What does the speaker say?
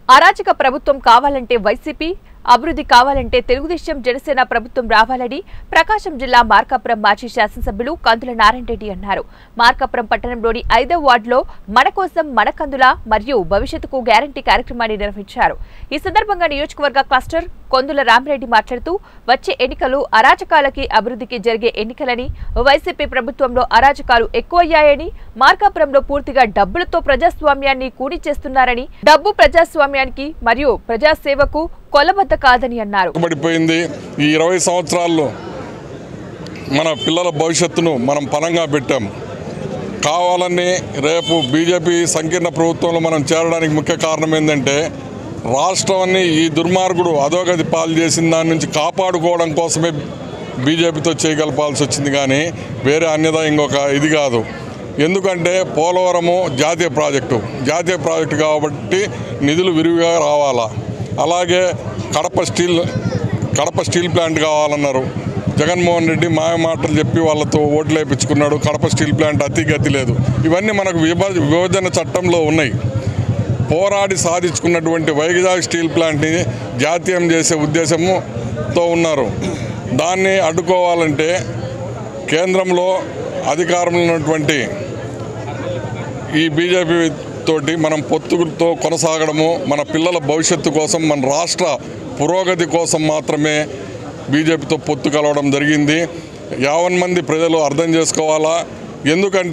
అరాచక ప్రభుత్వం కావాలంటే వైసీపీ, అభివృద్ధి కావాలంటే తెలుగుదేశం జనసేన ప్రభుత్వం రావాలని ప్రకాశం జిల్లా మార్కాపురం మాజీ శాసనసభ్యులు కందుల నారాయణ రెడ్డి అన్నారు. మార్కాపురం పట్టణంలోని 5వ వార్డులో మన కోసం మన కందుల మరియు భవిష్యత్తుకు గ్యారంటీ కార్యక్రమాన్ని నిర్వహించారు. ఈ సందర్భంగా నియోజకవర్గ క్లస్టర్ కొందుల రామిరెడ్డి మాట్లాడుతూ వచ్చే ఎన్నికలు అరాచకాలకి అభివృద్ధికి జరిగే ఎన్నికలని, వైసీపీ ప్రభుత్వంలో అరాచకాలు ఎక్కువయ్యాయని, మార్కాపురంలో పూర్తిగా డబ్బులతో ప్రజాస్వామ్యాన్ని కూడి చేస్తున్నారని, డబ్బు ప్రజాస్వామ్యానికి మరియు ప్రజాసేవకు కొలబద్ద కాదని అన్నారు. ఈ 20 సంవత్సరాల్లో మన పిల్లల భవిష్యత్తును మనం పణంగా పెట్టాం. కావాలని రేపు బీజేపీ సంకీర్ణ ప్రభుత్వంలో మనం చేరడానికి ముఖ్య కారణం ఏంటంటే రాష్ట్రాన్ని ఈ దుర్మార్గుడు అధోగతి పాలు చేసిన దాని నుంచి కాపాడుకోవడం కోసమే బీజేపీతో చేయగలపాల్సి వచ్చింది, కానీ వేరే అన్యదా ఇంకొక ఇది కాదు. ఎందుకంటే పోలవరము జాతీయ ప్రాజెక్టు కాబట్టి నిధులు విరివిగా రావాలా. అలాగే కడప స్టీల్ ప్లాంట్ కావాలన్నారు. జగన్మోహన్ రెడ్డి మాయమాటలు చెప్పి వాళ్ళతో ఓట్లు వేయించుకున్నాడు. కడప స్టీల్ ప్లాంట్ అతిగతి లేదు. ఇవన్నీ మనకు విభజన చట్టంలో ఉన్నాయి. పోరాడి సాధించుకున్నటువంటి వైజాగ్ స్టీల్ ప్లాంట్ని జాతీయం చేసే ఉద్దేశంతో ఉన్నారు. దాన్ని అడ్డుకోవాలంటే కేంద్రంలో అధికారంలో ఉన్నటువంటి ఈ బీజేపీ తోటి మనం పొత్తుతో కొనసాగడము, మన పిల్లల భవిష్యత్తు కోసం, మన రాష్ట్ర పురోగతి కోసం మాత్రమే బీజేపీతో పొత్తు కలవడం జరిగింది. 50 మంది ప్రజలు అర్థం చేసుకోవాలా. ఎందుకంటే